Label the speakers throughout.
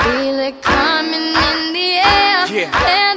Speaker 1: Feel it coming in the air. Hear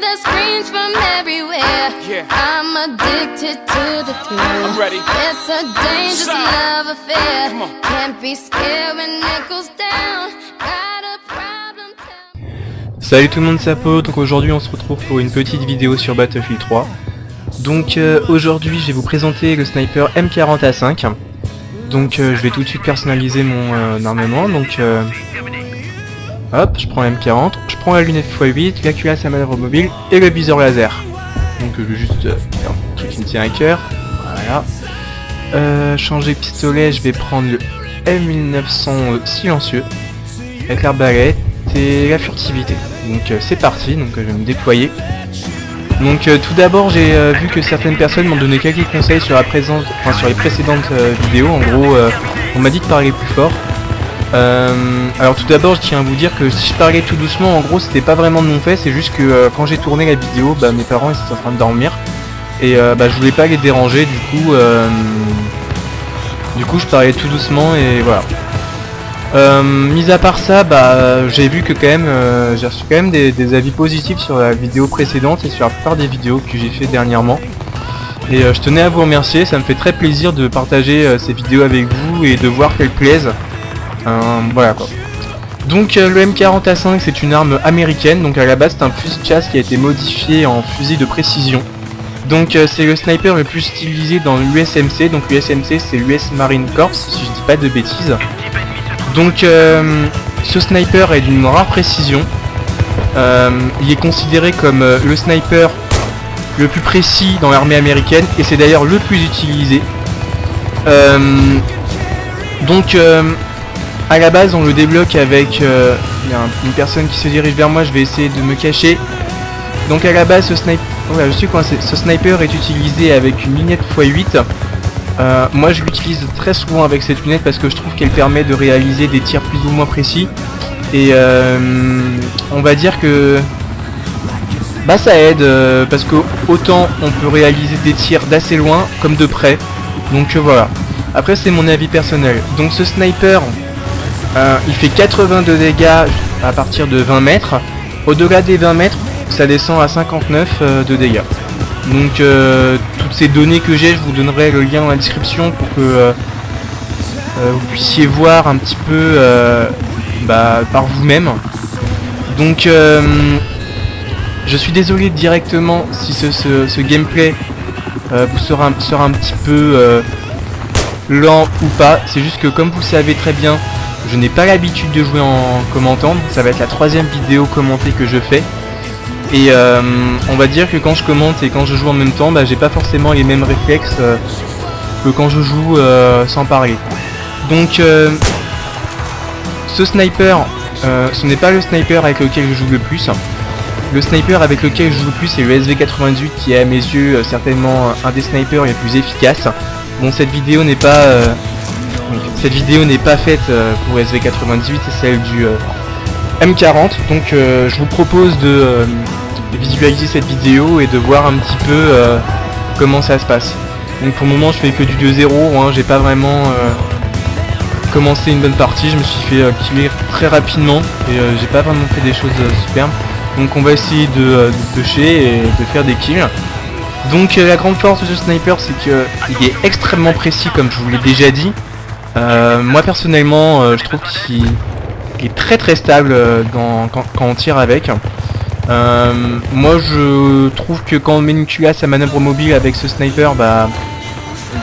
Speaker 1: the screams from everywhere. I'm addicted to the thrill. I'm ready. It's a dangerous love affair. Can't be scared when it goes down. Got a problem.
Speaker 2: Salut tout le monde, c'est Apo. Donc aujourd'hui on se retrouve pour une petite vidéo sur Battlefield 3. Donc aujourd'hui je vais vous présenter le sniper M40A5. Donc je vais tout de suite personnaliser mon armement. Donc hop, je prends la M40, je prends la lunette x8, la culasse à manœuvre mobile et le viseur laser. Donc je vais juste faire un truc qui me tient à cœur. Voilà. Changer pistolet, je vais prendre le M1900 silencieux avec l'arbalète et la furtivité. Donc c'est parti, donc je vais me déployer. Donc tout d'abord j'ai vu que certaines personnes m'ont donné quelques conseils sur sur les précédentes vidéos. En gros on m'a dit de parler plus fort. Alors tout d'abord je tiens à vous dire que si je parlais tout doucement, en gros c'était pas vraiment de mon fait, c'est juste que quand j'ai tourné la vidéo, mes parents ils étaient en train de dormir et je voulais pas les déranger, du coup je parlais tout doucement et voilà. Mis à part ça, j'ai vu que quand même j'ai reçu quand même des avis positifs sur la vidéo précédente et sur la plupart des vidéos que j'ai fait dernièrement. Et je tenais à vous remercier, ça me fait très plaisir de partager ces vidéos avec vous et de voir qu'elles plaisent. Voilà quoi. Donc le M40A5 c'est une arme américaine, donc à la base c'est un fusil de chasse qui a été modifié en fusil de précision. Donc c'est le sniper le plus utilisé dans l'USMC, donc l'USMC c'est l'US Marine Corps si je dis pas de bêtises. Donc ce sniper est d'une rare précision, il est considéré comme le sniper le plus précis dans l'armée américaine et c'est d'ailleurs le plus utilisé. Donc à la base on le débloque avec il y a une personne qui se dirige vers moi, je vais essayer de me cacher. Donc à la base ce sniper, je suis coincé. Ce sniper est utilisé avec une lunette x8. Moi je l'utilise très souvent avec cette lunette parce que je trouve qu'elle permet de réaliser des tirs plus ou moins précis. Et on va dire que ça aide parce que autant on peut réaliser des tirs d'assez loin comme de près. Donc voilà. Après c'est mon avis personnel. Donc ce sniper il fait 82 dégâts à partir de 20 mètres. Au-delà des 20 mètres, ça descend à 59 de dégâts. Donc toutes ces données que j'ai, je vous donnerai le lien dans la description pour que vous puissiez voir un petit peu par vous-même. Donc je suis désolé directement si ce gameplay vous sera un petit peu lent ou pas. C'est juste que comme vous le savez très bien, je n'ai pas l'habitude de jouer en commentant, ça va être la 3e vidéo commentée que je fais. Et on va dire que quand je commente et quand je joue en même temps, j'ai pas forcément les mêmes réflexes que quand je joue sans parler. Donc ce sniper, ce n'est pas le sniper avec lequel je joue le plus. Le sniper avec lequel je joue le plus c'est le SV98 qui est à mes yeux certainement un des snipers les plus efficaces. Bon, cette vidéo n'est pas faite pour SV98, c'est celle du M40. Donc je vous propose de visualiser cette vidéo et de voir un petit peu comment ça se passe. Donc pour le moment je fais que du 2-0, j'ai pas vraiment commencé une bonne partie, je me suis fait killer très rapidement et j'ai pas vraiment fait des choses superbes. Donc on va essayer de pusher et de faire des kills. Donc la grande force de ce sniper c'est qu'il est extrêmement précis comme je vous l'ai déjà dit. Moi personnellement je trouve qu'il est très stable quand on tire avec. Moi je trouve que quand on met une culasse à manœuvre mobile avec ce sniper, on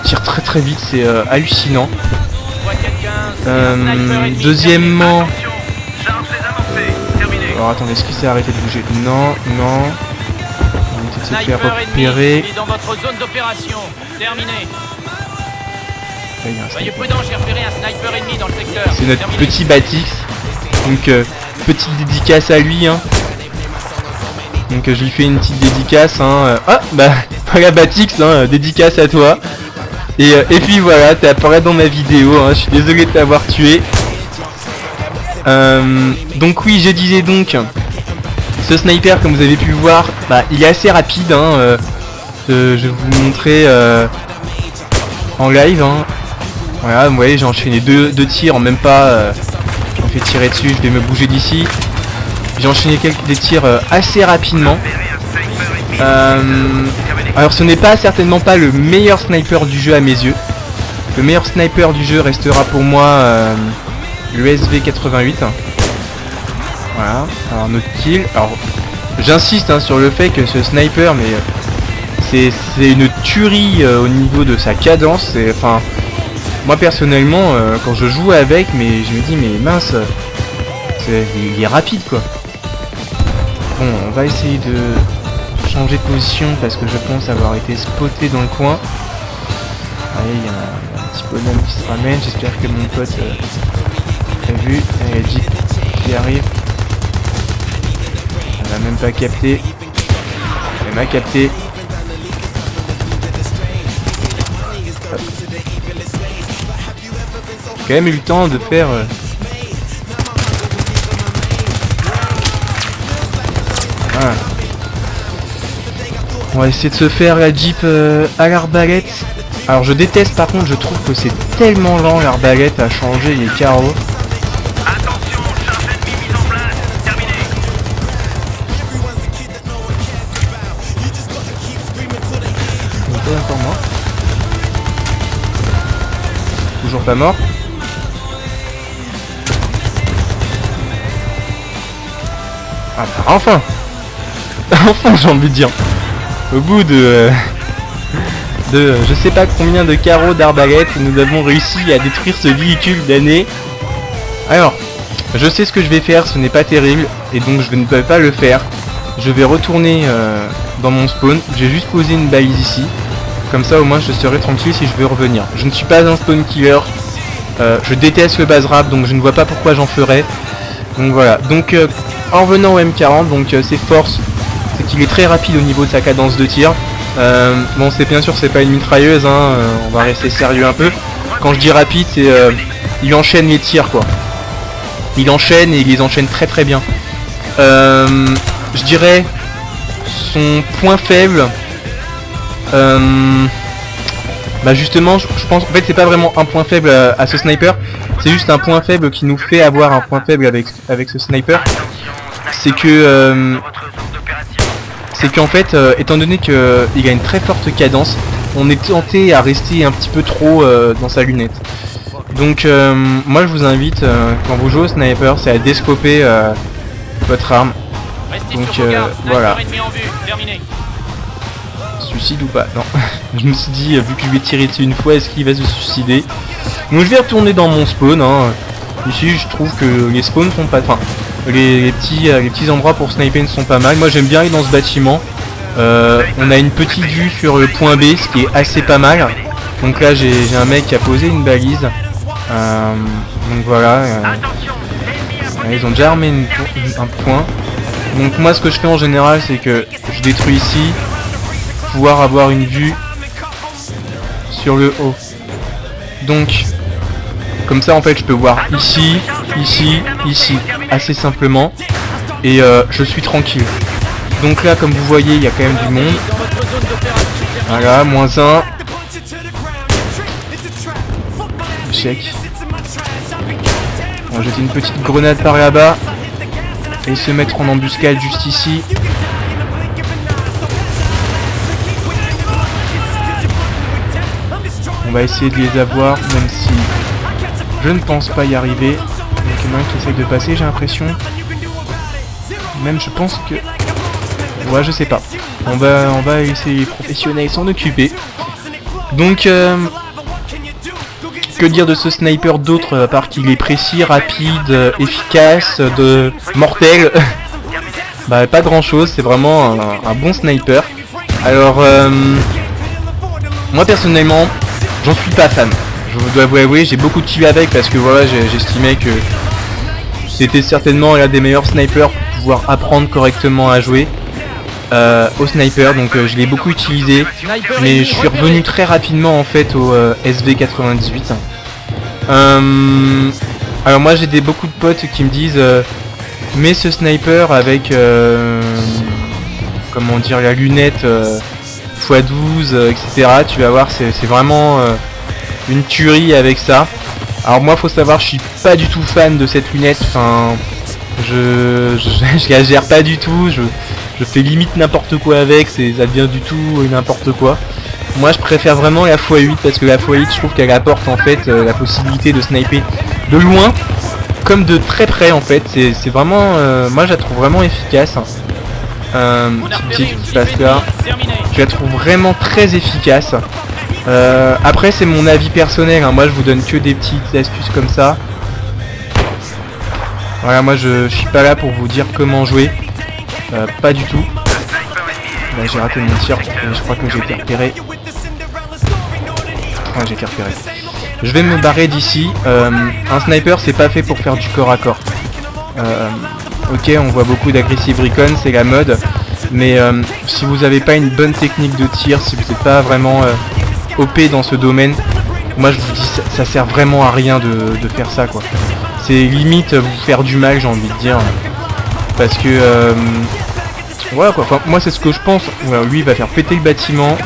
Speaker 2: tire très vite, c'est hallucinant. Deuxièmement, alors attendez, est-ce qu'il s'est arrêté de bouger? Non. On va essayer de se faire repérer. C'est notre petit Batix. Donc petite dédicace à lui. Donc je lui fais une petite dédicace. Voilà Batix, dédicace à toi. Et puis voilà, t'es apparu dans ma vidéo. Je suis désolé de t'avoir tué. Donc oui, je disais donc, ce sniper comme vous avez pu le voir, il est assez rapide. Je vais vous montrer en live. Voilà, vous voyez, j'ai enchaîné deux tirs en même pas. Je me fais tirer dessus, je vais me bouger d'ici. J'ai enchaîné des tirs assez rapidement. Alors ce n'est pas certainement pas le meilleur sniper du jeu à mes yeux. Le meilleur sniper du jeu restera pour moi le SV88. Voilà, alors notre kill. Alors j'insiste sur le fait que ce sniper, mais c'est une tuerie au niveau de sa cadence. Enfin, moi personnellement, quand je joue avec, mais je me dis mais mince, il est rapide quoi. Bon, on va essayer de changer de position parce que je pense avoir été spoté dans le coin. Allez, il y a un petit bonhomme qui se ramène. J'espère que mon pote a vu. Il y a Jeep qui arrive. Elle n'a même pas capté. Elle m'a capté. J'ai quand même eu le temps de faire... Voilà. On va essayer de se faire la Jeep à l'arbalète. Alors je déteste, par contre je trouve que c'est tellement lent l'arbalète à changer les carreaux.
Speaker 3: Attention, charge ennemie mise en place, terminé.
Speaker 2: Il est pas encore mort. Toujours pas mort. Ah bah enfin. Enfin j'ai envie de dire. Au bout de je sais pas combien de carreaux d'arbalète, nous avons réussi à détruire ce véhicule d'année. Alors, je sais ce que je vais faire, ce n'est pas terrible, et donc je ne peux pas le faire. Je vais retourner dans mon spawn, j'ai juste posé une balise ici. Comme ça au moins je serai tranquille si je veux revenir. Je ne suis pas un spawn killer, je déteste le base rap, donc je ne vois pas pourquoi j'en ferais. Donc voilà, donc en revenant au M40, donc ses forces, c'est qu'il est très rapide au niveau de sa cadence de tir. Bon, c'est bien sûr c'est pas une mitrailleuse, on va rester sérieux un peu. Quand je dis rapide, c'est il enchaîne les tirs quoi. Il enchaîne et il les enchaîne très très bien. Je dirais son point faible. Bah justement, je pense en fait c'est pas vraiment un point faible à ce sniper, c'est juste un point faible qui nous fait avoir un point faible avec ce sniper. C'est que qu'en fait, étant donné qu'il a une très forte cadence, on est tenté à rester un petit peu trop dans sa lunette. Donc moi je vous invite, quand vous jouez au sniper, c'est à descoper votre arme. Donc voilà. Suicide ou pas? Non. Je me suis dit, vu que je lui ai tiré dessus une fois, est-ce qu'il va se suicider? Donc je vais retourner dans mon spawn. Ici je trouve que les spawns sont pas... Enfin, les petits endroits pour sniper ne sont pas mal. Moi j'aime bien aller dans ce bâtiment. On a une petite vue sur le point B, ce qui est assez pas mal. Donc là j'ai un mec qui a posé une balise. Donc voilà. Ils ont déjà armé un point. Donc moi ce que je fais en général c'est que je détruis ici. Pouvoir avoir une vue sur le haut. Donc comme ça en fait je peux voir ici, ici, ici, assez simplement. Et je suis tranquille. Donc là comme vous voyez il y a quand même du monde. Voilà, -1. Échec. On va jeter une petite grenade par là-bas. Et se mettre en embuscade juste ici. On va essayer de les avoir, même si je ne pense pas y arriver. Donc il y en a un qui essaye de passer, j'ai l'impression. Même je pense que... Ouais, je sais pas. On va essayer les professionnels s'en occuper. Donc, que dire de ce sniper d'autre, à part qu'il est précis, rapide, efficace, mortel. Bah pas grand chose, c'est vraiment un bon sniper. Alors, moi personnellement... J'en suis pas fan, je dois vous avouer, j'ai beaucoup de kills avec parce que voilà, j'estimais que c'était certainement l'un des meilleurs snipers pour pouvoir apprendre correctement à jouer au sniper, donc je l'ai beaucoup utilisé, mais je suis revenu très rapidement en fait au SV98. Alors moi j'ai beaucoup de potes qui me disent mets ce sniper avec comment dire, la lunette x12, etc. Tu vas voir, c'est vraiment une tuerie avec ça. Alors moi faut savoir, je suis pas du tout fan de cette lunette. Enfin, je je la gère pas du tout, je fais limite n'importe quoi avec, ça devient du tout n'importe quoi. Moi je préfère vraiment la x8 parce que la x8 je trouve qu'elle apporte en fait la possibilité de sniper de loin comme de très près en fait. C'est vraiment, moi je la trouve vraiment efficace. Petite passe là, je la trouve vraiment très efficace. Après c'est mon avis personnel, hein. Moi je vous donne que des petites astuces comme ça. Voilà, moi je suis pas là pour vous dire comment jouer, pas du tout. Là j'ai raté mon tir, je crois que j'ai été repéré. Ouais, j'ai été repéré. Je vais me barrer d'ici. Un sniper c'est pas fait pour faire du corps à corps. Ok, on voit beaucoup d'agressive recon, c'est la mode. Mais si vous avez pas une bonne technique de tir, si vous n'êtes pas vraiment OP dans ce domaine, moi je vous dis ça sert vraiment à rien de faire ça quoi. C'est limite vous faire du mal, j'ai envie de dire. Parce que voilà quoi, enfin, moi c'est ce que je pense. Voilà, lui il va faire péter le bâtiment.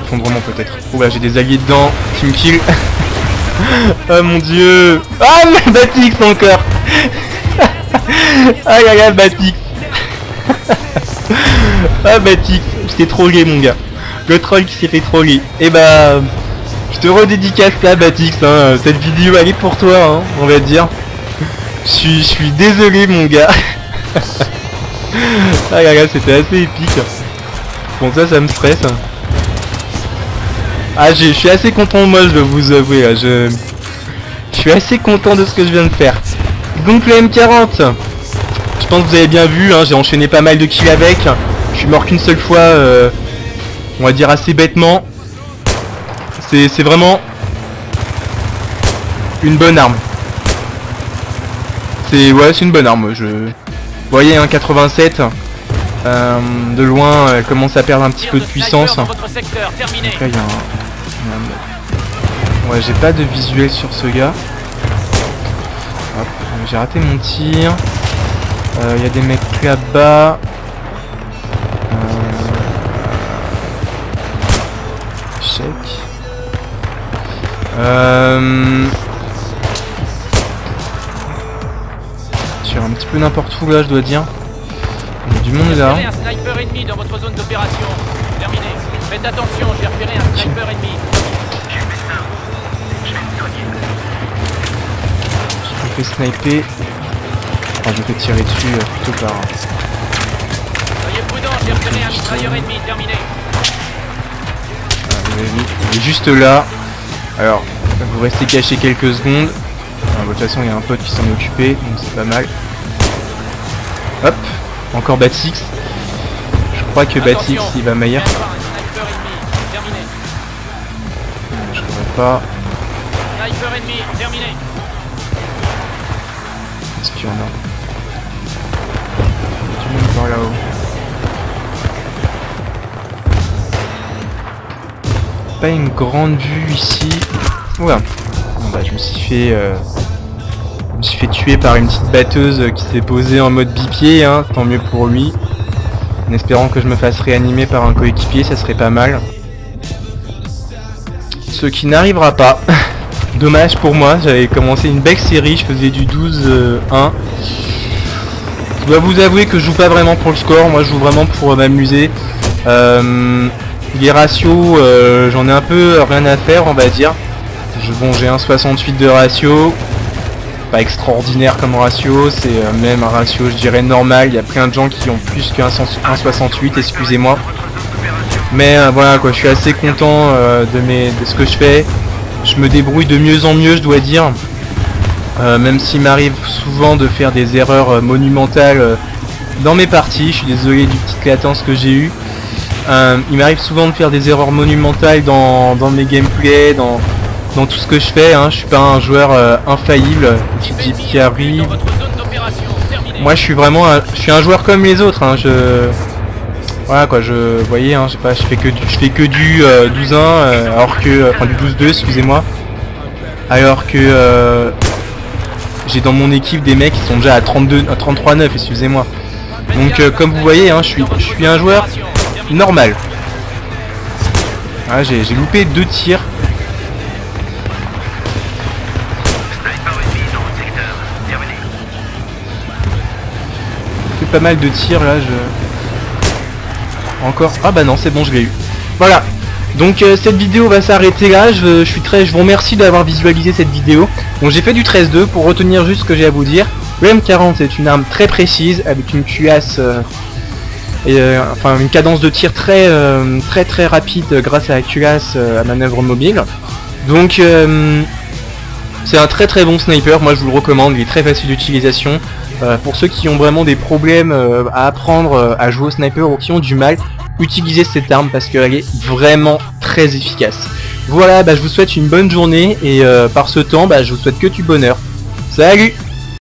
Speaker 2: Effondrement peut-être. Oh là j'ai des alliés dedans, team kill. Oh mon dieu. Ah mais Batix encore. Aïe aïe aïe Batix. Ah Batix, je t'ai trollé mon gars. Le troll qui s'est fait troller. Et bah je te redédicace là Batix, hein. Cette vidéo elle est pour toi hein, on va dire. Je suis désolé mon gars. Aïe aïe aïe c'était assez épique. Bon ça me stresse. Ah je suis assez content moi je dois vous avouer là, je suis assez content de ce que je viens de faire. Donc le M40, je pense que vous avez bien vu, hein, j'ai enchaîné pas mal de kills avec. Je suis mort qu'une seule fois, on va dire assez bêtement. C'est vraiment une bonne arme. C'est une bonne arme. Vous voyez un 87. De loin, elle commence à perdre un petit peu de puissance. Après, il y a ouais, j'ai pas de visuel sur ce gars. J'ai raté mon tir. Il y a des mecs là-bas. Check. Je tire un petit peu n'importe où là, je dois dire. Il y a du monde là.
Speaker 4: Un sniper ennemi dans votre zone d'opération. Terminé. Faites attention, j'ai repéré un sniper ennemi.
Speaker 2: Je me fais sniper. Enfin, je me fais tirer dessus plutôt par.
Speaker 4: Soyez prudent, j'ai repéré un mitrailleur ennemi. Terminé.
Speaker 2: Il est juste là. Alors, vous restez caché quelques secondes. De toute façon, il y a un pote qui s'en est occupé, donc c'est pas mal. Hop, encore Batix. Je crois que Batix il va meilleur. Je vois pas.
Speaker 4: Sniper ennemi, terminé.
Speaker 2: Est-ce qu'il y en a? Du monde par là-haut. Pas une grande vue ici. Oula. Bon bah je me suis fait tuer par une petite batteuse qui s'est posée en mode bipied, hein, tant mieux pour lui. En espérant que je me fasse réanimer par un coéquipier, ça serait pas mal. Ce qui n'arrivera pas. Dommage pour moi, j'avais commencé une belle série, je faisais du 12-1. Je dois vous avouer que je joue pas vraiment pour le score, moi je joue vraiment pour m'amuser. Les ratios, j'en ai un peu rien à faire on va dire. Bon, j'ai un 68 de ratio. Pas extraordinaire comme ratio, c'est même un ratio je dirais normal. Il y a plein de gens qui ont plus qu'un 68, excusez-moi. Mais voilà quoi, je suis assez content de ce que je fais. Je me débrouille de mieux en mieux, je dois dire. Même s'il m'arrive souvent de faire des erreurs monumentales dans mes parties. Je suis désolé du petit latence que j'ai eu. Il m'arrive souvent de faire des erreurs monumentales dans mes gameplays, dans tout ce que je fais, hein. Je suis pas un joueur infaillible qui arrive. Moi je suis vraiment un joueur comme les autres, hein. Voilà quoi, vous voyez, hein, je fais que du 12-1 alors que enfin du 12-2 excusez-moi. Alors que j'ai dans mon équipe des mecs qui sont déjà à 33-9, excusez-moi. Donc comme vous voyez, hein, je suis un joueur normal. Ah, j'ai loupé 2 tirs. Fait pas mal de tirs là, Encore. Ah bah non, c'est bon, je l'ai eu. Voilà. Donc cette vidéo va s'arrêter là. Je vous remercie d'avoir visualisé cette vidéo. Donc j'ai fait du 13-2 pour retenir juste ce que j'ai à vous dire. Le M40 est une arme très précise avec une cuirasse enfin une cadence de tir très rapide grâce à la cuirasse à manœuvre mobile. Donc c'est un très bon sniper, moi je vous le recommande, il est très facile d'utilisation. Pour ceux qui ont vraiment des problèmes à apprendre à jouer au sniper ou qui ont du mal, utilisez cette arme parce qu'elle est vraiment très efficace. Voilà, je vous souhaite une bonne journée et par ce temps, je vous souhaite que du bonheur. Salut!